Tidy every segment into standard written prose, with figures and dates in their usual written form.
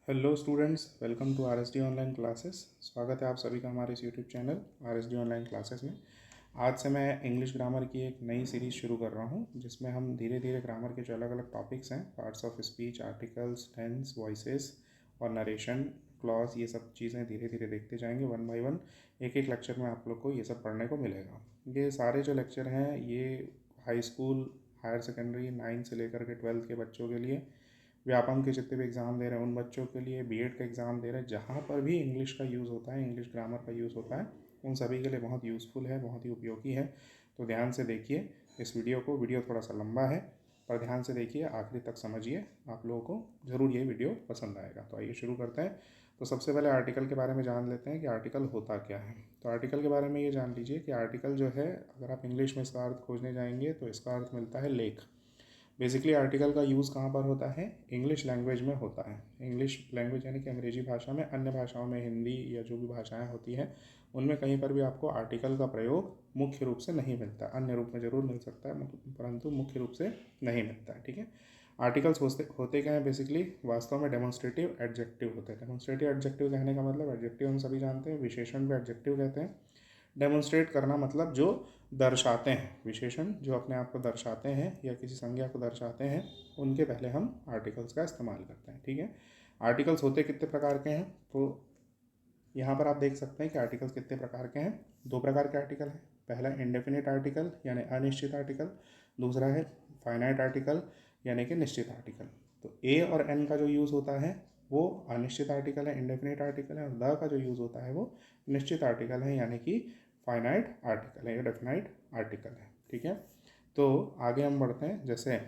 Hello students, welcome to RSD online classes. स्वागत है आप सभी का हमारे इस YouTube channel RSD online classes में। आज से मैं इंग्लिश ग्रामर की एक नई सीरीज़ शुरू कर रहा हूं, जिसमें हम धीरे धीरे ग्रामर के जो अलग अलग टॉपिक्स हैं, parts of speech, articles, tense, voices और नरेशन, क्लॉज, ये सब चीज़ें धीरे धीरे देखते जाएंगे वन बाय वन। एक एक लेक्चर में आप लोग को ये सब पढ़ने को मिलेगा। ये सारे जो लेक्चर हैं ये हाई स्कूल, हायर सेकेंडरी, 9 से लेकर के 12 के बच्चों के लिए, व्यापम के जितने भी एग्ज़ाम दे रहे हैं उन बच्चों के लिए, बीएड का एग्ज़ाम दे रहे हैं, जहाँ पर भी इंग्लिश का यूज़ होता है, इंग्लिश ग्रामर का यूज़ होता है, उन सभी के लिए बहुत यूज़फुल है, बहुत ही उपयोगी है। तो ध्यान से देखिए इस वीडियो को। वीडियो थोड़ा सा लंबा है पर ध्यान से देखिए, आखिरी तक समझिए, आप लोगों को ज़रूर ये वीडियो पसंद आएगा। तो आइए शुरू करते हैं। तो सबसे पहले आर्टिकल के बारे में जान लेते हैं कि आर्टिकल होता क्या है। तो आर्टिकल के बारे में ये जान लीजिए कि आर्टिकल जो है, अगर आप इंग्लिश में इसका अर्थ खोजने जाएंगे तो इसका अर्थ मिलता है लेख। बेसिकली आर्टिकल का यूज़ कहाँ पर होता है? इंग्लिश लैंग्वेज में होता है। इंग्लिश लैंग्वेज यानी कि अंग्रेजी भाषा में, अन्य भाषाओं में हिंदी या जो भी भाषाएं होती हैं उनमें कहीं पर भी आपको आर्टिकल का प्रयोग मुख्य रूप से नहीं मिलता। अन्य रूप में ज़रूर मिल सकता है परंतु मुख्य रूप से नहीं मिलता है। ठीक है। आर्टिकल्स होते क्या हैं? बेसिकली वास्तव में डेमोन्स्ट्रेटिव एडजेक्टिव होते हैं। डेमोन्स्ट्रेटिव एडजेक्टिव कहने का मतलब, एडजेक्टिव हम सभी जानते हैं, विशेषण भी एडजेक्टिव कहते हैं। डेमोन्स्ट्रेट करना मतलब जो दर्शाते हैं, विशेषण जो अपने आप को दर्शाते हैं या किसी संज्ञा को दर्शाते हैं, उनके पहले हम आर्टिकल्स का इस्तेमाल करते हैं। ठीक है। आर्टिकल्स होते कितने प्रकार के हैं? तो यहाँ पर आप देख सकते हैं कि आर्टिकल्स कितने प्रकार के हैं। दो प्रकार के आर्टिकल हैं। पहला इंडेफिनिट आर्टिकल यानी अनिश्चित आर्टिकल, दूसरा है फाइनाइट आर्टिकल यानी कि निश्चित आर्टिकल। तो ए और एन का जो यूज़ होता है वो अनिश्चित आर्टिकल है, इंडेफिनिट आर्टिकल है, और द का जो यूज़ होता है वो निश्चित आर्टिकल है यानी कि फाइनाइट आर्टिकल है या डेफिनाइट आर्टिकल है। ठीक है। तो आगे हम बढ़ते हैं। जैसे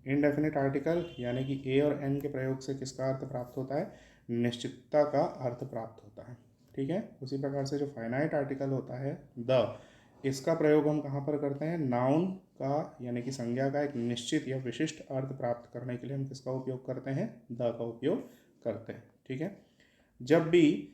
इनडेफिनिट आर्टिकल यानी कि ए और एन के प्रयोग से किसका अर्थ प्राप्त होता है? निश्चितता का अर्थ प्राप्त होता है। ठीक है। उसी प्रकार से जो फाइनाइट आर्टिकल होता है द, इसका प्रयोग हम कहाँ पर करते हैं? नाउन का यानी कि संज्ञा का एक निश्चित या विशिष्ट अर्थ प्राप्त करने के लिए हम किसका उपयोग करते हैं? द का उपयोग करते हैं। ठीक है। जब भी,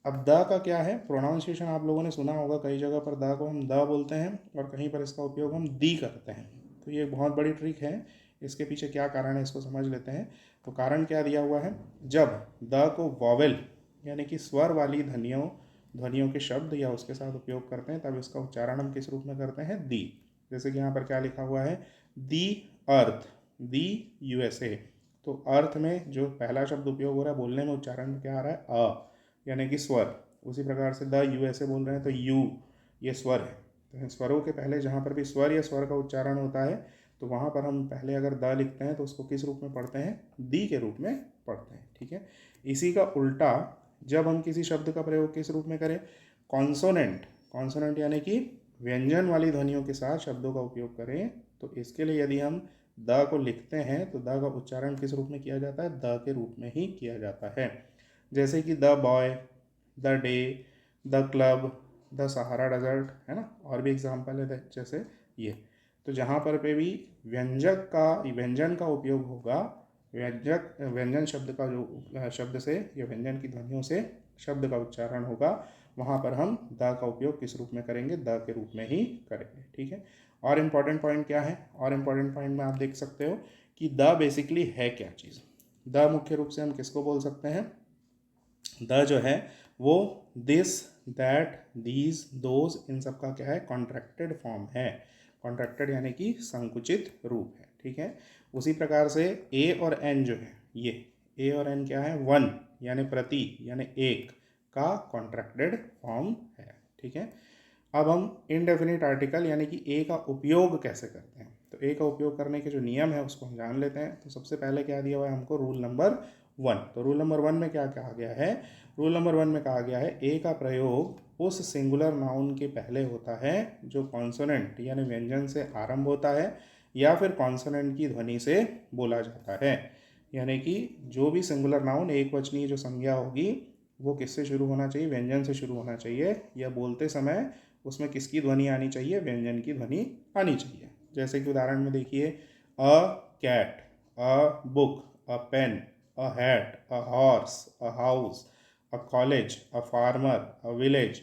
अब द का क्या है प्रोनाउंसिएशन, आप लोगों ने सुना होगा कई जगह पर द को हम द बोलते हैं और कहीं पर इसका उपयोग हम दी करते हैं। तो ये बहुत बड़ी ट्रिक है। इसके पीछे क्या कारण है इसको समझ लेते हैं। तो कारण क्या दिया हुआ है? जब द को वॉवेल यानी कि स्वर वाली ध्वनियों के शब्द या उसके साथ उपयोग करते हैं, तब इसका उच्चारण हम किस रूप में करते हैं? दी। जैसे कि यहाँ पर क्या लिखा हुआ है? दी अर्थ, दी यूएसए। तो अर्थ में जो पहला शब्द उपयोग हो रहा है, बोलने में उच्चारण में क्या आ रहा है? अ यानी कि स्वर। उसी प्रकार से द यूएसए बोल रहे हैं तो यू, ये स्वर है। तो स्वरों के पहले जहाँ पर भी स्वर या स्वर का उच्चारण होता है, तो वहाँ पर हम पहले अगर द लिखते हैं तो उसको किस रूप में पढ़ते हैं? दी के रूप में पढ़ते हैं। ठीक है। इसी का उल्टा जब हम किसी शब्द का प्रयोग किस रूप में करें? कॉन्सोनेंट, कॉन्सोनेंट यानी कि व्यंजन वाली ध्वनियों के साथ शब्दों का उपयोग करें, तो इसके लिए यदि हम द को लिखते हैं तो द का उच्चारण किस रूप में किया जाता है? द के रूप में ही किया जाता है। जैसे कि the boy, the day, the club, the Sahara desert, है ना। और भी एग्जाम्पल है जैसे ये। तो जहाँ पर पे भी व्यंजन का उपयोग होगा, व्यंजन शब्द का जो शब्द से या व्यंजन की ध्वनियों से शब्द का उच्चारण होगा, वहाँ पर हम द का उपयोग किस रूप में करेंगे? द के रूप में ही करेंगे। ठीक है। और इम्पॉर्टेंट पॉइंट क्या है? और इम्पॉर्टेंट पॉइंट में आप देख सकते हो कि द बेसिकली है क्या चीज़। द मुख्य रूप से हम किसको बोल सकते हैं? द जो है वो दिस, दैट, दीज, दोज, इन सब का क्या है? कॉन्ट्रैक्टेड फॉर्म है। कॉन्ट्रैक्टेड यानी कि संकुचित रूप है। ठीक है। उसी प्रकार से ए और एन जो है, ये ए और एन क्या है? वन यानी प्रति यानी एक का कॉन्ट्रैक्टेड फॉर्म है। ठीक है। अब हम इनडेफिनिट आर्टिकल यानी कि ए का उपयोग कैसे करते हैं, तो ए का उपयोग करने के जो नियम है उसको हम जान लेते हैं। तो सबसे पहले क्या दिया हुआ है हमको? Rule number 1। तो रूल नंबर 1 में क्या कहा गया है? रूल नंबर 1 में कहा गया है ए का प्रयोग उस सिंगुलर नाउन के पहले होता है जो कॉन्सोनेंट यानी व्यंजन से आरंभ होता है या फिर कॉन्सोनेंट की ध्वनि से बोला जाता है। यानी कि जो भी सिंगुलर नाउन, एक वचनीय जो संज्ञा होगी, वो किससे शुरू होना चाहिए? व्यंजन से शुरू होना चाहिए, या बोलते समय उसमें किसकी ध्वनि आनी चाहिए? व्यंजन की ध्वनि आनी चाहिए। जैसे कि उदाहरण में देखिए, a cat, a book, a pen, a hat, a horse, a house, a college, a farmer, a village,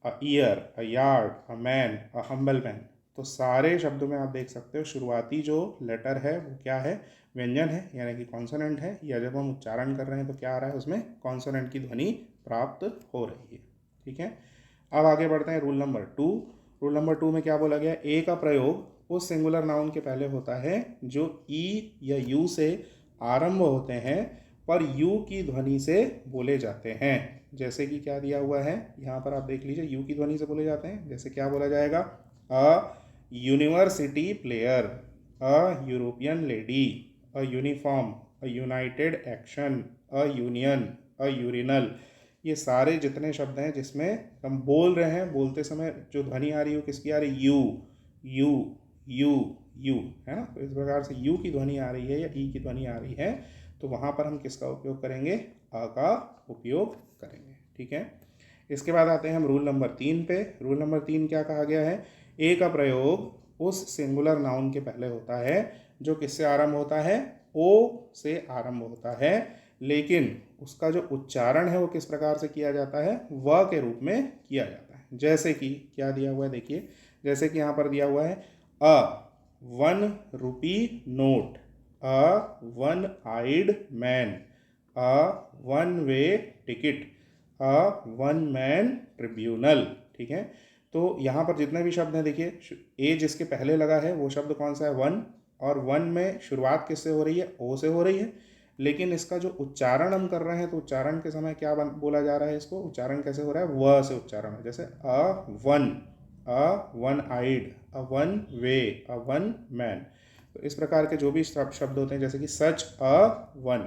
a year, a yard, a man, a humble man. तो सारे शब्दों में आप देख सकते हो शुरुआती जो लेटर है वो क्या है? व्यंजन है यानी कि कॉन्सोनेंट है, या जब हम उच्चारण कर रहे हैं तो क्या आ रहा है, उसमें कॉन्सोनेंट की ध्वनि प्राप्त हो रही है। ठीक है, अब आगे बढ़ते हैं रूल नंबर 2। रूल नंबर 2 में क्या बोला गया, ए का प्रयोग उस सिंगुलर नाउन के पहले होता है जो ई या यू से आरंभ होते हैं पर यू की ध्वनि से बोले जाते हैं। जैसे कि क्या दिया हुआ है यहाँ पर, आप देख लीजिए, यू की ध्वनि से बोले जाते हैं। जैसे क्या बोला जाएगा, a university player, a European lady, a uniform, a United action, a union, a urinal. ये सारे जितने शब्द हैं जिसमें हम बोल रहे हैं, बोलते समय जो ध्वनि आ रही है वो किसकी आ रही है, यू यू यू यू, है ना। तो इस प्रकार से यू की ध्वनि आ रही है या ई की ध्वनि आ रही है तो वहाँ पर हम किसका उपयोग करेंगे, अ का उपयोग करेंगे। ठीक है, इसके बाद आते हैं हम रूल नंबर 3 पे। रूल नंबर 3 क्या कहा गया है, ए का प्रयोग उस सिंगुलर नाउन के पहले होता है जो किससे आरंभ होता है, ओ से आरंभ होता है, लेकिन उसका जो उच्चारण है वो किस प्रकार से किया जाता है, व के रूप में किया जाता है। जैसे कि क्या दिया हुआ है देखिए, जैसे कि यहाँ पर दिया हुआ है अ 1 रुपी नोट, अ 1 आइड मैन, अ 1 वे टिकट, अ 1 मैन ट्रिब्यूनल। ठीक है, तो यहाँ पर जितने भी शब्द हैं देखिए, ए जिसके पहले लगा है वो शब्द कौन सा है, वन, और वन में शुरुआत किससे हो रही है, ओ से हो रही है, लेकिन इसका जो उच्चारण हम कर रहे हैं तो उच्चारण के समय क्या बोला जा रहा है, इसको उच्चारण कैसे हो रहा है, व से उच्चारण है। जैसे वन, अ 1 आइड, अ 1 वे, अ 1 मैन। तो इस प्रकार के जो भी शब्द होते हैं, जैसे कि सच अ 1,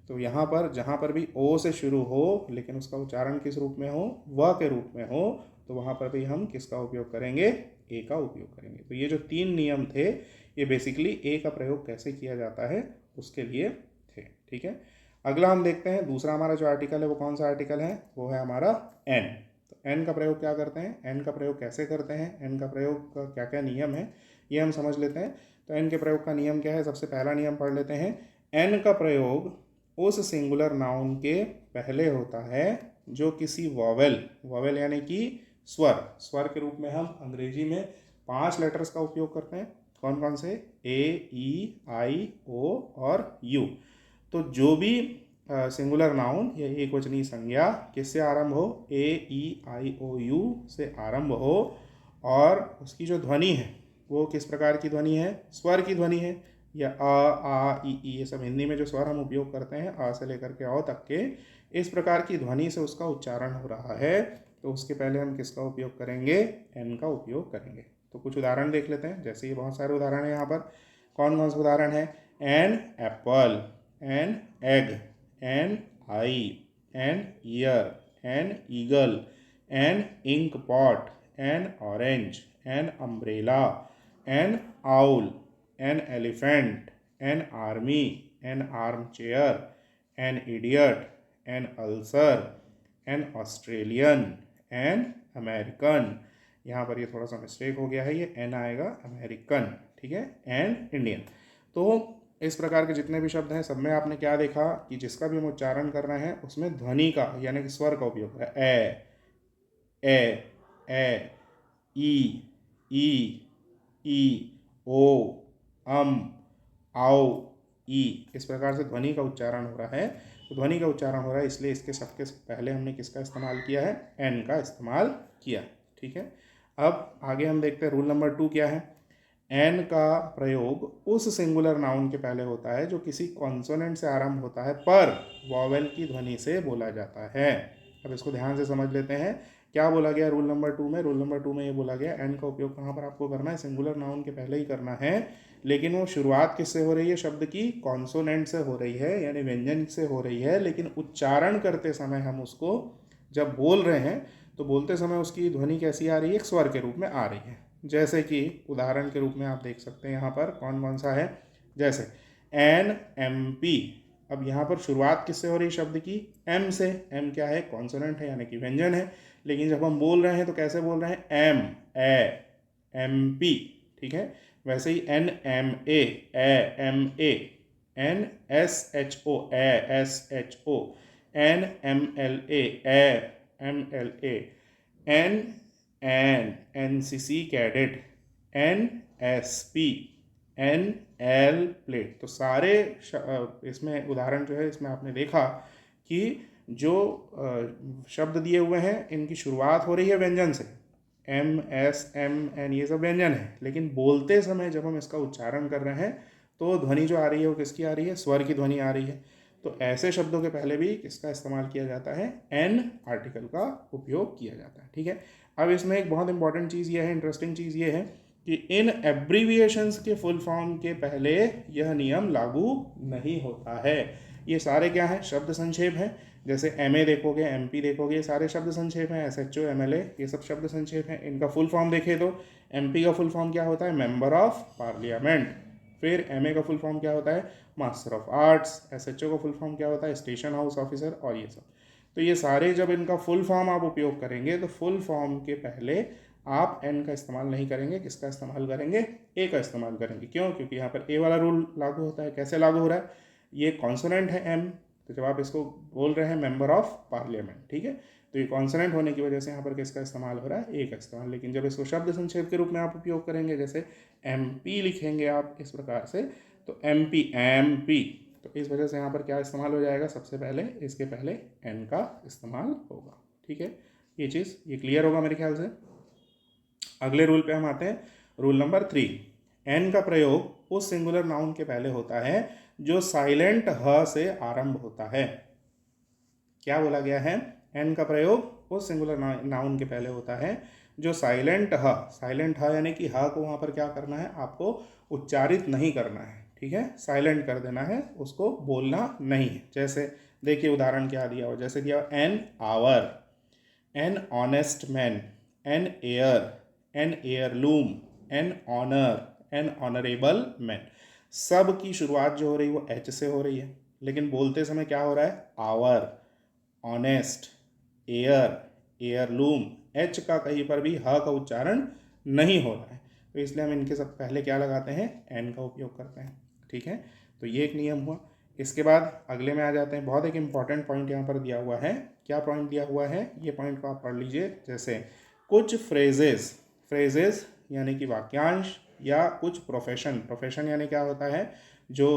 तो यहाँ पर जहाँ पर भी ओ से शुरू हो लेकिन उसका उच्चारण किस रूप में हो, व के रूप में हो, तो वहाँ पर भी हम किसका उपयोग करेंगे, ए का उपयोग करेंगे। तो ये जो 3 नियम थे ये बेसिकली ए का प्रयोग कैसे किया जाता है उसके लिए थे। ठीक है, अगला हम देखते हैं दूसरा हमारा जो आर्टिकल है वो कौन सा आर्टिकल है, वो है हमारा एन। तो एन का प्रयोग क्या करते हैं, एन का प्रयोग कैसे करते हैं, एन का प्रयोग का क्या क्या नियम है ये हम समझ लेते हैं। तो एन के प्रयोग का नियम क्या है, सबसे पहला नियम पढ़ लेते हैं। एन का प्रयोग उस सिंगुलर नाउन के पहले होता है जो किसी वॉवेल, वॉवेल यानी कि स्वर, स्वर के रूप में हम अंग्रेजी में 5 लेटर्स का उपयोग करते हैं। कौन कौन से, ए ई आई ओ और यू। तो जो भी सिंगुलर नाउन या एक वचनीय संज्ञा किससे आरंभ हो, ए ई आई ओ यू से आरंभ हो, और उसकी जो ध्वनि है वो किस प्रकार की ध्वनि है, स्वर की ध्वनि है, या आ ई ये सब हिंदी में जो स्वर हम उपयोग करते हैं आ से लेकर के औ तक के, इस प्रकार की ध्वनि से उसका उच्चारण हो रहा है तो उसके पहले हम किसका उपयोग करेंगे, एन का उपयोग करेंगे। तो कुछ उदाहरण देख लेते हैं, जैसे ये बहुत सारे उदाहरण हैं यहाँ पर। कौन कौन से उदाहरण है, an apple, an egg, an eye, an ear, an eagle, an ink pot, an orange, an umbrella, an owl, an elephant, an army, an armchair, an idiot, an ulcer, an Australian, an American। यहाँ पर ये थोड़ा सा mistake हो गया है, ये N आएगा अमेरिकन, ठीक है, एन इंडियन। तो इस प्रकार के जितने भी शब्द हैं सब में आपने क्या देखा कि जिसका भी हम उच्चारण कर रहे हैं उसमें ध्वनि का यानी कि स्वर का उपयोग है। ए ई ई ई ओ अम आओ ई, इस प्रकार से ध्वनि का उच्चारण हो रहा है। तो ध्वनि का उच्चारण हो रहा है इसलिए इसके सबके पहले हमने किसका इस्तेमाल किया है, एन का इस्तेमाल किया। ठीक है, अब आगे हम देखते हैं रूल नंबर 2 क्या है। एन का प्रयोग उस सिंगुलर नाउन के पहले होता है जो किसी कॉन्सोनेंट से आरंभ होता है पर वॉवेल की ध्वनि से बोला जाता है। अब इसको ध्यान से समझ लेते हैं क्या बोला गया रूल नंबर 2 में। रूल नंबर 2 में ये बोला गया एन का उपयोग कहाँ पर आपको करना है, सिंगुलर नाउन के पहले ही करना है, लेकिन वो शुरुआत किससे हो रही है, शब्द की कॉन्सोनेंट से हो रही है यानी व्यंजन से हो रही है, लेकिन उच्चारण करते समय हम उसको जब बोल रहे हैं तो बोलते समय उसकी ध्वनि कैसी आ रही है, एक स्वर के रूप में आ रही है। जैसे कि उदाहरण के रूप में आप देख सकते हैं यहाँ पर कौन कौन सा है, जैसे एन एम पी। अब यहाँ पर शुरुआत किससे हो रही है शब्द की, एम से। एम क्या है, कॉन्सोनेंट है यानी कि व्यंजन है, लेकिन जब हम बोल रहे हैं तो कैसे बोल रहे हैं, एम एम पी। ठीक है, वैसे ही N M A M A, N S H O S H O, N M L A M L A, N N N C C cadet, N S P, N L plate. तो सारे इसमें उदाहरण जो है इसमें आपने देखा कि जो शब्द दिए हुए हैं इनकी शुरुआत हो रही है व्यंजन से, एम एस एम एन, ये सब व्यंजन है, लेकिन बोलते समय जब हम इसका उच्चारण कर रहे हैं तो ध्वनि जो आ रही है वो किसकी आ रही है, स्वर की ध्वनि आ रही है। तो ऐसे शब्दों के पहले भी किसका इस्तेमाल किया जाता है, एन आर्टिकल का उपयोग किया जाता है। ठीक है, अब इसमें एक बहुत इंपॉर्टेंट चीज़ ये है, इंटरेस्टिंग चीज़ ये है कि इन एब्रीविएशंस के फुल फॉर्म के पहले यह नियम लागू नहीं होता है। ये सारे क्या है, शब्द संक्षेप हैं। जैसे एम ए देखोगे, एम पी देखोगे, ये सारे शब्द संक्षेप हैं। S H O, M L A, ये सब शब्द संक्षेप हैं। इनका फुल फॉर्म देखें तो एम पी का फुल फॉर्म क्या होता है, मेंबर ऑफ पार्लियामेंट। फिर एम ए का फुल फॉर्म क्या होता है, master of arts. S H O का फुल फॉर्म क्या होता है, स्टेशन हाउस ऑफिसर, और ये सब। तो ये सारे जब इनका फुल फॉर्म आप उपयोग करेंगे तो फुल फॉर्म के पहले आप एन का इस्तेमाल नहीं करेंगे, किसका इस्तेमाल करेंगे, ए का इस्तेमाल करेंगे। क्यों, क्योंकि यहाँ पर ए वाला रूल लागू होता है। कैसे लागू हो रहा है, ये कॉन्सोनेंट है एम, तो जब आप इसको बोल रहे हैं मेंबर ऑफ पार्लियामेंट, ठीक है, तो ये कॉन्सोनेंट होने की वजह से यहाँ पर किसका इस्तेमाल हो रहा है, ए का इस्तेमाल। लेकिन जब इसको शब्द संक्षेप के रूप में आप उपयोग करेंगे, जैसे एम पी लिखेंगे आप इस प्रकार से, तो एम पी, तो इस वजह से यहाँ पर क्या इस्तेमाल हो जाएगा, सबसे पहले इसके पहले एन का इस्तेमाल होगा। ठीक है, ये चीज़ ये क्लियर होगा मेरे ख्याल से। अगले रूल पे हम आते हैं, रूल नंबर 3। एन का प्रयोग उस सिंगुलर नाउन के पहले होता है जो साइलेंट ह से आरंभ होता है। क्या बोला गया है, एन का प्रयोग उस सिंगुलर नाउन के पहले होता है जो साइलेंट ह यानी कि ह को वहाँ पर क्या करना है, आपको उच्चारित नहीं करना है। ठीक है, साइलेंट कर देना है, उसको बोलना नहीं है। जैसे देखिए उदाहरण क्या दिया हो, जैसे दिया an hour, an honest man, an air, an heirloom, an honour, an honourable man. सब की शुरुआत जो हो रही है वो एच से हो रही है, लेकिन बोलते समय क्या हो रहा है, hour, honest, air, heirloom, H का कहीं पर भी ह का उच्चारण नहीं हो रहा है, तो इसलिए हम इनके सब पहले क्या लगाते हैं, एन का उपयोग करते हैं। ठीक है, तो ये एक नियम हुआ। इसके बाद अगले में आ जाते हैं, बहुत एक इंपॉर्टेंट पॉइंट यहाँ पर दिया हुआ है। क्या पॉइंट दिया हुआ है, ये पॉइंट को आप पढ़ लीजिए। जैसे कुछ फ्रेजेस यानी कि वाक्यांश, या कुछ प्रोफेशन यानी क्या होता है, जो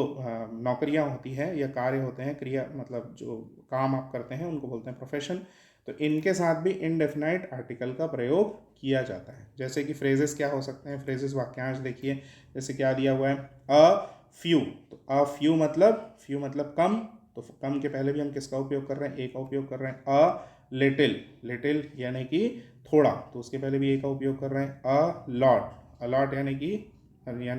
नौकरियां होती हैं या कार्य होते हैं, क्रिया मतलब जो काम आप करते हैं उनको बोलते हैं प्रोफेशन। तो इनके साथ भी इनडेफिनाइट आर्टिकल का प्रयोग किया जाता है। जैसे कि फ्रेजेस क्या हो सकते हैं, फ्रेजेस वाक्यांश देखिए, जैसे क्या दिया हुआ है, अ फ्यू, तो अ फ्यू मतलब कम, तो कम के पहले भी हम किसका उपयोग कर रहे हैं, ए का उपयोग कर रहे हैं। अ लिटिल यानी कि थोड़ा, तो उसके पहले भी ए का उपयोग कर रहे हैं। अ लॉट यानी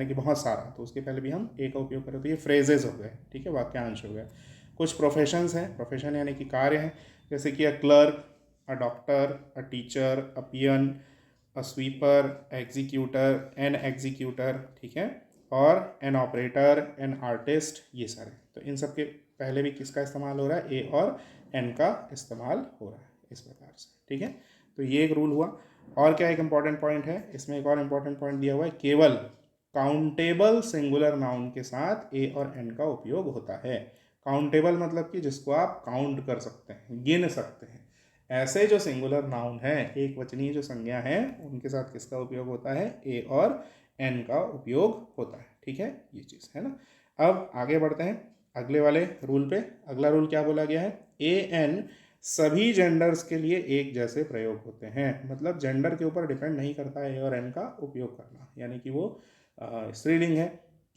कि बहुत सारा, तो उसके पहले भी हम ए का उपयोग करें। तो ये फ्रेजेस हो गए, ठीक है, वाक्यांश हो गए। कुछ प्रोफेशंस हैं, प्रोफेशन यानी कि कार्य हैं, जैसे कि a clerk, a doctor, a teacher, a peon, a sweeper, executor, an executor, ठीक है, और एन ऑपरेटर, एन आर्टिस्ट, ये सारे। तो इन सब के पहले भी किसका इस्तेमाल हो रहा है, ए और एन का इस्तेमाल हो रहा है, इस प्रकार से। ठीक है, तो ये एक रूल हुआ। और क्या एक इंपॉर्टेंट पॉइंट है इसमें, एक और इंपॉर्टेंट पॉइंट दिया हुआ है, केवल काउंटेबल सिंगुलर नाउन के साथ ए और एन का उपयोग होता है। काउंटेबल मतलब कि जिसको आप काउंट कर सकते हैं, गिन सकते हैं। ऐसे जो सिंगुलर नाउन है, एक वचनीय जो संज्ञा है, उनके साथ किसका उपयोग होता है, ए और एन का उपयोग होता है। ठीक है, ये चीज़ है ना। अब आगे बढ़ते हैं अगले वाले रूल पे। अगला रूल क्या बोला गया है, ए एन सभी जेंडर्स के लिए एक जैसे प्रयोग होते हैं। मतलब जेंडर के ऊपर डिपेंड नहीं करता है ए और एन का उपयोग करना, यानी कि वो स्त्रीलिंग है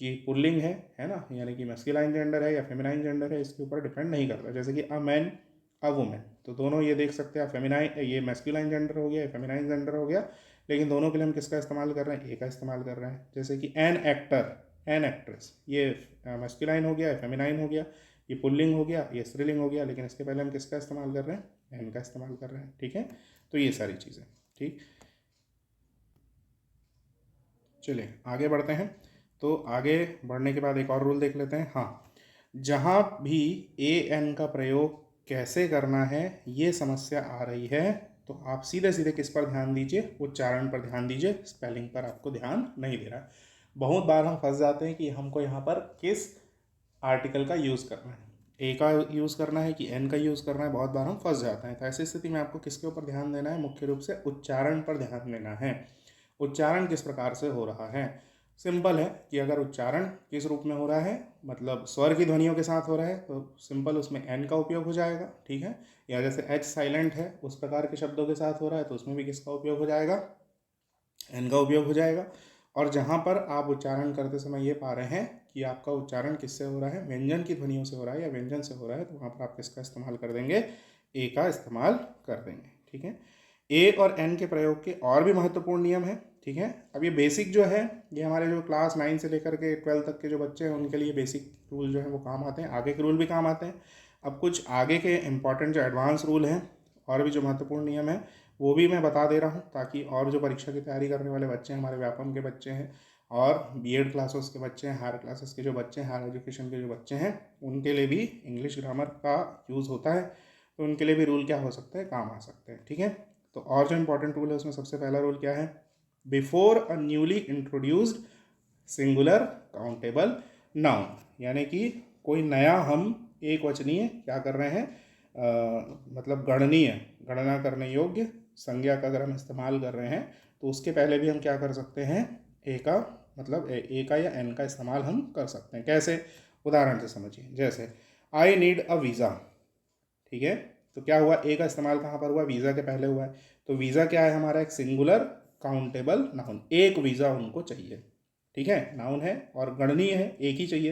कि पुल्लिंग है ना, यानी कि मैस्कुलाइन जेंडर है या फेमिनाइन जेंडर है, इसके ऊपर डिपेंड नहीं करता। जैसे कि अ मैन, अ वुमेन, तो दोनों ये देख सकते हैं, फेमिनाइन, ये मैस्कुलाइन जेंडर हो गया, फेमिनाइन जेंडर हो गया, लेकिन दोनों के लिए हम किसका इस्तेमाल कर रहे हैं, ए का इस्तेमाल कर रहे हैं। जैसे कि एन एक्टर, एन एक्ट्रेस, ये मैस्कुलाइन हो गया, फेमिनाइन हो गया, ये पुल्लिंग हो गया, ये स्त्रीलिंग हो गया, लेकिन इसके पहले हम किसका इस्तेमाल कर रहे हैं, एन का इस्तेमाल कर रहे हैं। ठीक है, तो ये सारी चीज़ें। ठीक, चलिए आगे बढ़ते हैं। तो आगे बढ़ने के बाद एक और रूल देख लेते हैं। हाँ, जहाँ भी ए एन का प्रयोग कैसे करना है ये समस्या आ रही है, तो आप सीधे सीधे किस पर ध्यान दीजिए, उच्चारण पर ध्यान दीजिए, स्पेलिंग पर आपको ध्यान नहीं दे रहा है। बहुत बार हम फंस जाते हैं कि हमको यहाँ पर किस आर्टिकल का यूज़ करना है, ए का यूज़ करना है कि एन का यूज़ करना है, बहुत बार हम फंस जाते हैं। तो ऐसी स्थिति में आपको किसके ऊपर ध्यान देना है, मुख्य रूप से उच्चारण पर ध्यान देना है। उच्चारण किस प्रकार से हो रहा है, सिंपल है कि अगर उच्चारण किस रूप में हो रहा है, मतलब स्वर की ध्वनियों के साथ हो रहा है, तो सिंपल उसमें एन का उपयोग हो जाएगा, ठीक है। या जैसे एच साइलेंट है उस प्रकार के शब्दों के साथ हो रहा है तो उसमें भी किसका उपयोग हो जाएगा, एन का उपयोग हो जाएगा। और जहाँ पर आप उच्चारण करते समय ये पा रहे हैं कि आपका उच्चारण किससे हो रहा है, व्यंजन की ध्वनियों से हो रहा है या व्यंजन से हो रहा है, तो वहाँ पर आप किसका इस्तेमाल कर देंगे, ए का इस्तेमाल कर देंगे, ठीक है। ए और एन के प्रयोग के और भी महत्वपूर्ण नियम है, ठीक है। अब ये बेसिक जो है, ये हमारे जो क्लास 9 से लेकर के 12 तक के जो बच्चे हैं उनके लिए बेसिक रूल जो है वो काम आते हैं, आगे के रूल भी काम आते हैं। अब कुछ आगे के इम्पॉर्टेंट जो एडवांस रूल हैं और भी जो महत्वपूर्ण नियम है वो भी मैं बता दे रहा हूँ, ताकि और जो परीक्षा की तैयारी करने वाले बच्चे हैं, हमारे व्यापम के बच्चे हैं और बीएड क्लासेस के बच्चे हैं, हायर क्लासेस के जो बच्चे हैं, हायर एजुकेशन के जो बच्चे हैं, उनके लिए भी इंग्लिश ग्रामर का यूज़ होता है, तो उनके लिए भी रूल क्या हो सकते हैं, काम आ सकते हैं, ठीक है। तो और जो इंपॉर्टेंट रूल है उसमें सबसे पहला रूल क्या है, before a newly introduced singular countable noun, यानी कि कोई नया हम एक वचनीय क्या कर रहे हैं, मतलब गणनीय, गणना करने योग्य संज्ञा का अगर हम इस्तेमाल कर रहे हैं तो उसके पहले भी हम क्या कर सकते हैं, ए का मतलब ए का या एन का इस्तेमाल हम कर सकते हैं। कैसे, उदाहरण से समझिए, जैसे आई नीड अ वीज़ा, ठीक है। तो क्या हुआ, ए का इस्तेमाल कहाँ पर हुआ, वीज़ा के पहले हुआ है। तो वीज़ा क्या है हमारा, एक सिंगुलर काउंटेबल नाउन, एक वीज़ा उनको चाहिए, ठीक है, नाउन है और गणनीय है, एक ही चाहिए।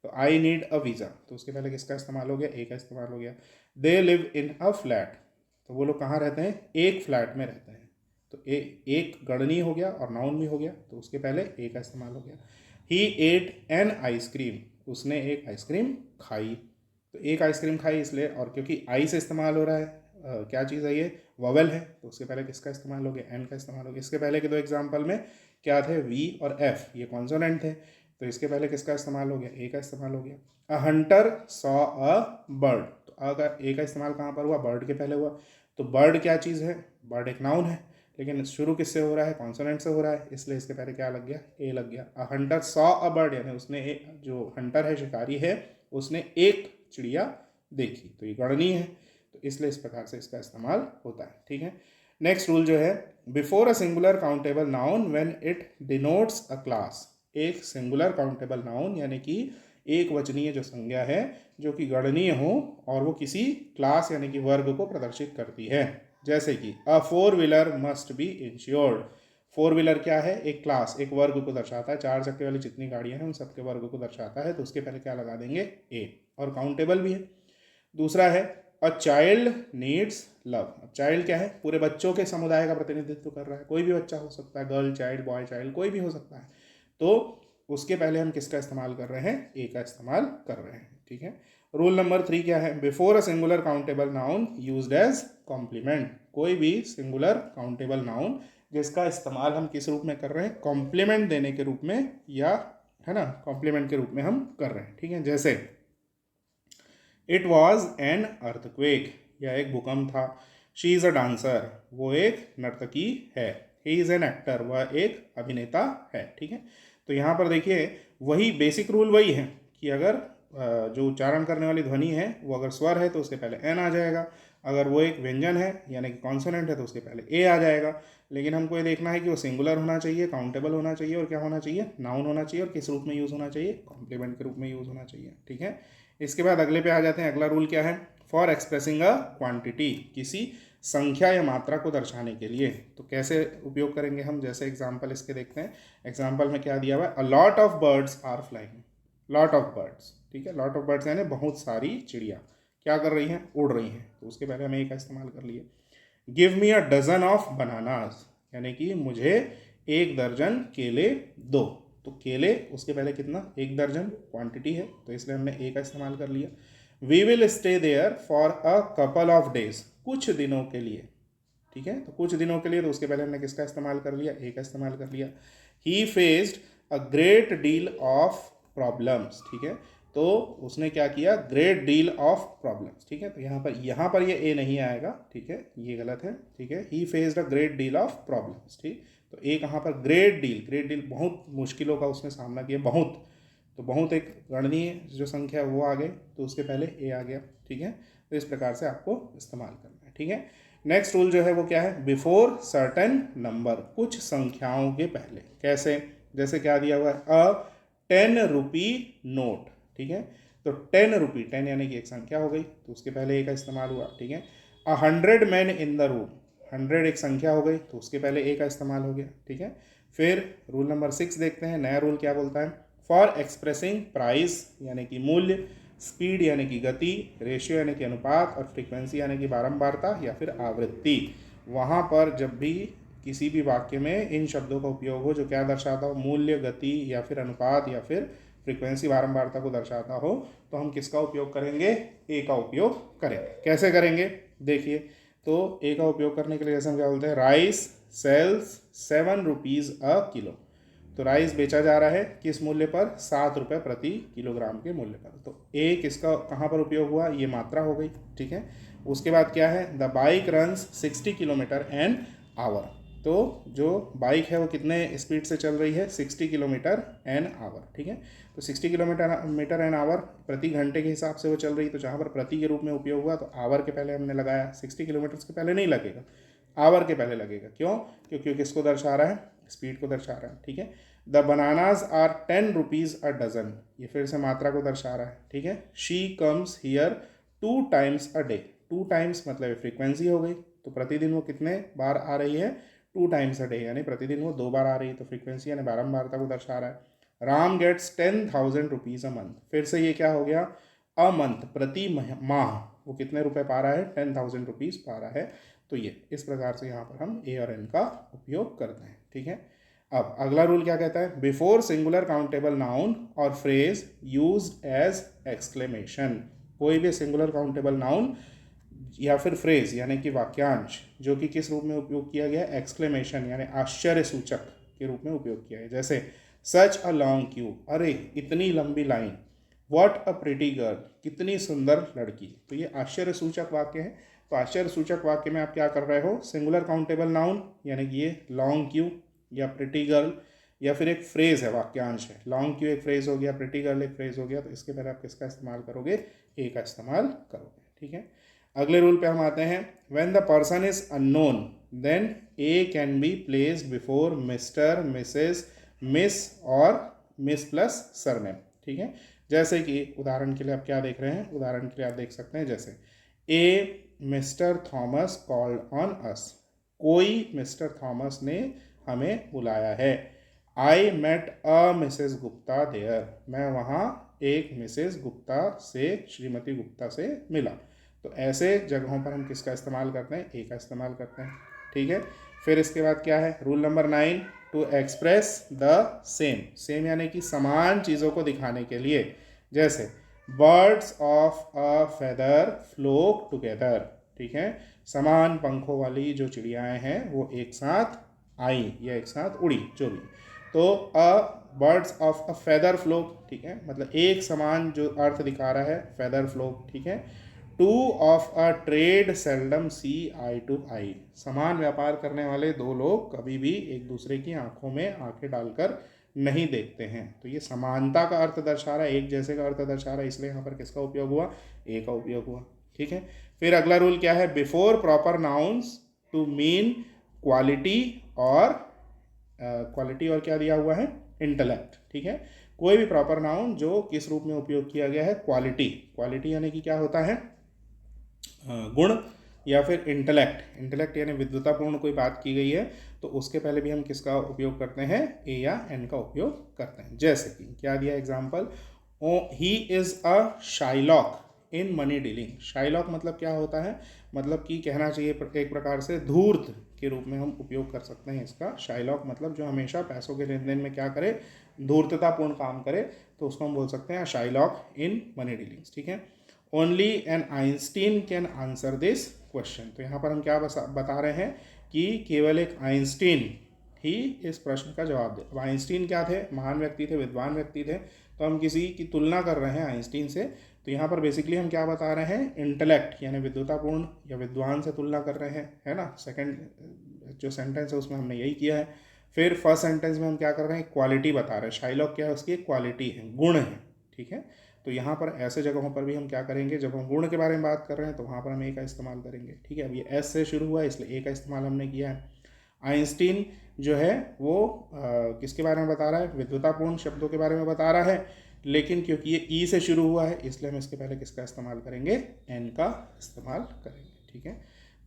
तो आई नीड अ वीज़ा, तो उसके पहले किसका इस्तेमाल हो गया, ए का इस्तेमाल हो गया। They live in a flat, तो वो लोग कहाँ रहते हैं, एक फ्लैट में रहते हैं, तो एक गणनीय हो गया और नाउन भी हो गया, तो उसके पहले ए का इस्तेमाल हो गया। ही एट एन आइसक्रीम, उसने एक आइसक्रीम खाई, तो एक आइसक्रीम खाई इसलिए, और क्योंकि आई से इस्तेमाल हो रहा है, क्या चीज़ है ये, वोवेल है, तो उसके पहले किसका इस्तेमाल हो गया, एन का इस्तेमाल हो गया। इसके पहले के दो एग्जाम्पल में क्या थे, वी और एफ, ये कॉन्सोनेंट थे, तो इसके पहले किसका इस्तेमाल हो गया, ए का इस्तेमाल हो गया। अ हंटर सॉ अ बर्ड, तो अगर ए का इस्तेमाल कहाँ पर हुआ, बर्ड के पहले हुआ, तो बर्ड क्या चीज़ है, बर्ड एक नाउन है, लेकिन शुरू किससे हो रहा है, कॉन्सोनेंट से हो रहा है, इसलिए इसके पहले क्या लग गया, ए लग गया। अ हंटर सॉ अ बर्ड, यानी उसने जो हंटर है, शिकारी है, उसने एक चिड़िया देखी, तो ये गणनीय है, तो इसलिए इस प्रकार से इसका इस्तेमाल होता है, ठीक है। नेक्स्ट रूल जो है, before a singular countable noun when it denotes a class, एक सिंगुलर काउंटेबल नाउन यानी कि एक वचनीय जो संज्ञा है जो कि गणनीय हो और वो किसी क्लास यानी कि वर्ग को प्रदर्शित करती है, जैसे कि अ four wheeler must be insured, four wheeler क्या है, एक क्लास, एक वर्ग को दर्शाता है, चार चक्के वाली जितनी गाड़ियां हैं उन सबके वर्ग को दर्शाता है, तो उसके पहले क्या लगा देंगे, ए, और काउंटेबल भी है। दूसरा है a child needs love, child क्या है, पूरे बच्चों के समुदाय का प्रतिनिधित्व कर रहा है, कोई भी बच्चा हो सकता है, गर्ल चाइल्ड, बॉय चाइल्ड, कोई भी हो सकता है, तो उसके पहले हम किसका इस्तेमाल कर रहे हैं, ए का इस्तेमाल कर रहे हैं, ठीक है। रूल नंबर 3 क्या है, before a singular countable noun used as complement, कोई भी सिंगुलर काउंटेबल नाउन जिसका इस्तेमाल हम किस रूप में कर रहे हैं, कॉम्प्लीमेंट देने के रूप में, या है ना, कॉम्प्लीमेंट के रूप में हम कर रहे हैं, ठीक है। जैसे इट वॉज एन अर्थक्वेक, यह एक भूकंप था। शी इज़ अ डांसर, वो एक नर्तकी है। ही इज़ एन एक्टर, वह एक अभिनेता है, ठीक है। तो यहाँ पर देखिए वही बेसिक रूल वही है कि अगर जो उच्चारण करने वाली ध्वनि है वो अगर स्वर है तो उसके पहले एन आ जाएगा, अगर वो एक व्यंजन है यानी कि कॉन्सोनेंट है तो उसके पहले ए आ जाएगा। लेकिन हमको ये देखना है कि वो सिंगुलर होना चाहिए, काउंटेबल होना चाहिए और क्या होना चाहिए, नाउन होना चाहिए, और किस रूप में यूज़ होना चाहिए, कॉम्प्लीमेंट के रूप में यूज़ होना चाहिए, ठीक है। इसके बाद अगले पे आ जाते हैं, अगला रूल क्या है, फॉर एक्सप्रेसिंग अ क्वांटिटी, किसी संख्या या मात्रा को दर्शाने के लिए, तो कैसे उपयोग करेंगे हम, जैसे एग्जाम्पल इसके देखते हैं। एग्जाम्पल में क्या दिया हुआ है, a lot of birds are flying, lot of birds, ठीक है, लॉट ऑफ बर्ड्स यानी बहुत सारी चिड़िया क्या कर रही हैं, उड़ रही हैं, तो उसके पहले हमें ए का इस्तेमाल कर लिए। Give me a dozen of bananas, यानी कि मुझे एक दर्जन केले दो, तो केले उसके पहले कितना, एक दर्जन, क्वांटिटी है, तो इसलिए हमने ए का इस्तेमाल कर लिया। We will stay there for a couple of days, कुछ दिनों के लिए, ठीक है, तो कुछ दिनों के लिए, तो उसके पहले हमने किसका इस्तेमाल कर लिया, ए का इस्तेमाल कर लिया। ही faced a great deal of problems, ठीक है, तो उसने क्या किया, ग्रेट डील ऑफ प्रॉब्लम्स, ठीक है, तो यहाँ पर ये ए नहीं आएगा, ठीक है, ये गलत है, ठीक है। ही faced a great deal of problems, ठीक, तो ए कहाँ पर, ग्रेट डील, ग्रेट डील बहुत मुश्किलों का उसने सामना किया, बहुत, तो बहुत एक गणनीय जो संख्या है वो आ गई, तो उसके पहले ए आ गया, ठीक है। तो इस प्रकार से आपको इस्तेमाल करना है, ठीक है। नेक्स्ट रूल जो है वो क्या है, बिफोर सर्टेन नंबर, कुछ संख्याओं के पहले, कैसे, जैसे क्या दिया हुआ है, अ 10 रुपी नोट, ठीक है। तो 10 रुपी, 10 यानी कि एक संख्या हो गई, तो उसके पहले ए का इस्तेमाल हुआ, ठीक है। 100 मैन इन द रूम, 100 एक संख्या हो गई, तो उसके पहले ए का इस्तेमाल हो गया, ठीक है। फिर रूल नंबर 6 देखते हैं, नया रूल क्या बोलता है, फॉर एक्सप्रेसिंग प्राइस यानी कि मूल्य, स्पीड यानी कि गति, रेशियो यानी कि अनुपात, और फ्रीक्वेंसी यानी कि बारंबारता या फिर आवृत्ति, वहाँ पर जब भी किसी भी वाक्य में इन शब्दों का उपयोग हो जो क्या दर्शाता हो, मूल्य, गति या फिर अनुपात या फिर फ्रीक्वेंसी, बारंबारता को दर्शाता हो, तो हम किसका उपयोग करेंगे, ए का उपयोग करेंगे। कैसे करेंगे देखिए, तो ए का उपयोग करने के लिए जैसे हम क्या बोलते हैं, rice sells 7 rupees a kilo. तो राइस बेचा जा रहा है किस मूल्य पर, 7 रुपये प्रति किलोग्राम के मूल्य पर। तो ए किसका कहाँ पर उपयोग हुआ, ये मात्रा हो गई, ठीक है। उसके बाद क्या है, the bike runs 60 kilometre an hour. तो जो बाइक है वो कितने स्पीड से चल रही है, 60 किलोमीटर एन आवर, ठीक है। तो 60 किलोमीटर एन आवर प्रति घंटे के हिसाब से वो चल रही है, तो जहाँ पर प्रति के रूप में उपयोग हुआ तो आवर के पहले हमने लगाया, 60 किलोमीटर के पहले नहीं लगेगा, आवर के पहले लगेगा। क्यों, क्योंकि किसको दर्शा रहा है, स्पीड को दर्शा रहा है, ठीक है। The bananas are 10 rupees a dozen, ये फिर से मात्रा को दर्शा रहा है, ठीक है। She comes here 2 times a day, 2 times मतलब फ्रीक्वेंसी हो गई, तो प्रतिदिन वो कितने बार आ रही है, 2 टाइम्स अ डे यानी प्रतिदिन वो 2 बार आ रही है, तो फ्रीक्वेंसी यानी बारंबारता को दर्शा रहा है। Ram gets 10,000 rupees a month, फिर से ये क्या हो गया, अ मंथ प्रति माह वो कितने रुपए पा रहा है, 10,000 रुपीज़ पा रहा है। तो ये इस प्रकार से यहाँ पर हम ए और एन का उपयोग करते हैं, ठीक है। अब अगला रूल क्या कहता है, बिफोर सिंगुलर काउंटेबल नाउन और फ्रेज यूज्ड एज एक्सक्लेमेशन, कोई भी सिंगुलर काउंटेबल नाउन या फिर फ्रेज यानी कि वाक्यांश जो कि किस रूप में उपयोग किया गया, एक्सक्लेमेशन यानी आश्चर्य सूचक के रूप में उपयोग किया है। जैसे सच अ लॉन्ग क्यू, अरे इतनी लंबी line, what a pretty girl, कितनी सुंदर लड़की। तो ये आश्चर्य सूचक वाक्य है। तो आश्चर्य सूचक वाक्य में आप क्या कर रहे हो, सिंगुलर काउंटेबल नाउन यानी कि ये लॉन्ग क्यू या प्रिटी गर्ल, या फिर एक फ्रेज है, वाक्यांश है, लॉन्ग क्यू एक फ्रेज हो गया, प्रिटी गर्ल एक फ्रेज हो गया, तो इसके पहले आप किसका इस्तेमाल करोगे, ए का इस्तेमाल करोगे, ठीक है। अगले रूल पे हम आते हैं, when the person is unknown then A can be placed before Mr, Mrs, Miss और मिस प्लस सरनेम, ठीक है। जैसे कि उदाहरण के लिए आप क्या देख रहे हैं, उदाहरण के लिए आप देख सकते हैं, जैसे a Mister Thomas called on us, कोई मिस्टर थॉमस ने हमें बुलाया है। I met a Mrs Gupta there, मैं वहाँ एक मिसेस गुप्ता से, श्रीमती गुप्ता से मिला। तो ऐसे जगहों पर हम किसका इस्तेमाल करते हैं, ए का इस्तेमाल करते हैं, ठीक है। फिर इसके बाद क्या है, rule number 9, to express the same, same यानी कि समान चीज़ों को दिखाने के लिए, जैसे birds of a feather flock together, ठीक है। समान पंखों वाली जो चिड़ियाएँ हैं वो एक साथ आई या एक साथ उड़ी, जो भी। तो a birds of a feather flock, ठीक है, मतलब एक समान जो अर्थ दिखा रहा है, फेदर फ्लोक, ठीक है। Two of a trade seldom see eye to eye, समान व्यापार करने वाले दो लोग कभी भी एक दूसरे की आंखों में आंखें डालकर नहीं देखते हैं। तो ये समानता का अर्थ दर्शा रहा है, एक जैसे का अर्थ दर्शा रहा है, इसलिए यहाँ पर किसका उपयोग हुआ, ए का उपयोग हुआ, ठीक है। फिर अगला रूल क्या है, before proper nouns to mean quality और क्वालिटी और क्या दिया हुआ है, इंटेलेक्ट, ठीक है। कोई भी प्रॉपर नाउन जो किस रूप में उपयोग किया गया है, क्वालिटी, क्वालिटी यानी कि क्या होता है, गुण, या फिर इंटेलेक्ट, इंटेलेक्ट यानी विद्वतापूर्ण कोई बात की गई है, तो उसके पहले भी हम किसका उपयोग करते हैं, ए या एन का उपयोग करते हैं। जैसे कि क्या दिया example, he is a Shylock in money dealing, Shylock मतलब क्या होता है, मतलब कि कहना चाहिए एक प्रकार से धूर्त के रूप में हम उपयोग कर सकते हैं इसका। शाइलॉक मतलब जो हमेशा पैसों के लेन देन में क्या करे, धूर्ततापूर्ण काम करे, तो उसको हम बोल सकते हैं शाइलॉक इन मनी डीलिंग्स, ठीक है। Only an Einstein can answer this question, तो यहाँ पर हम क्या बता रहे हैं कि केवल एक आइंस्टीन ही इस प्रश्न का जवाब दे। अब आइंस्टीन क्या थे, महान व्यक्ति थे, विद्वान व्यक्ति थे, तो हम किसी की तुलना कर रहे हैं आइंस्टीन से, तो यहाँ पर बेसिकली हम क्या बता रहे हैं, इंटेलेक्ट यानी विद्वतापूर्ण या विद्वान से तुलना कर रहे हैं, है ना। सेकंड जो सेंटेंस है उसमें हमने यही किया है। फिर फर्स्ट सेंटेंस में हम क्या कर रहे हैं, क्वालिटी बता रहे हैं, शाइलॉक क्या है, उसकी एक क्वालिटी है, गुण है, ठीक है। तो यहाँ पर ऐसे जगहों पर भी हम क्या करेंगे, जब हम गुण के बारे में बात कर रहे हैं तो वहाँ पर हम ए का इस्तेमाल करेंगे, ठीक है। अब ये एस से शुरू हुआ है इसलिए ए का इस्तेमाल हमने किया है। आइंस्टीन जो है वो किसके बारे में बता रहा है, विद्वतापूर्ण शब्दों के बारे में बता रहा है, लेकिन क्योंकि ये ई से शुरू हुआ है इसलिए हम इसके पहले किसका इस्तेमाल करेंगे, एन का इस्तेमाल करेंगे। ठीक है,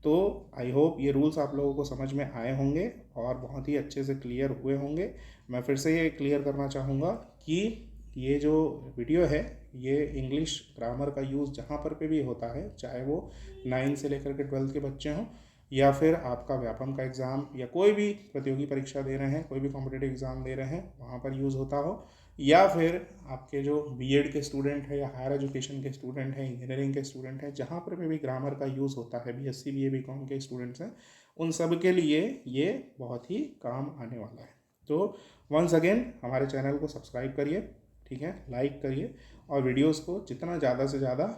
तो आई होप ये रूल्स आप लोगों को समझ में आए होंगे और बहुत ही अच्छे से क्लियर हुए होंगे। मैं फिर से ये क्लियर करना चाहूँगा कि ये जो वीडियो है ये इंग्लिश ग्रामर का यूज़ जहाँ पर पे भी होता है, चाहे वो 9 से लेकर के 12 के बच्चे हों या फिर आपका व्यापम का एग्ज़ाम या कोई भी प्रतियोगी परीक्षा दे रहे हैं, कोई भी कॉम्पिटिटिव एग्ज़ाम दे रहे हैं वहाँ पर यूज़ होता हो, या फिर आपके जो बीएड के स्टूडेंट हैं या हायर एजुकेशन के स्टूडेंट हैं, इंजीनियरिंग के स्टूडेंट हैं, जहाँ पर भी ग्रामर का यूज़ होता है, बीएससी बीए बीकॉम के स्टूडेंट्स हैं, उन सब के लिए ये बहुत ही काम आने वाला है। तो वंस अगेन हमारे चैनल को सब्सक्राइब करिए, ठीक है, लाइक करिए और वीडियोस को जितना ज़्यादा से ज़्यादा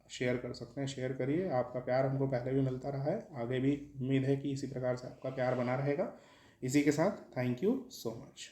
शेयर कर सकते हैं शेयर करिए। आपका प्यार हमको पहले भी मिलता रहा है, आगे भी उम्मीद है कि इसी प्रकार से आपका प्यार बना रहेगा। इसी के साथ थैंक यू सो मच।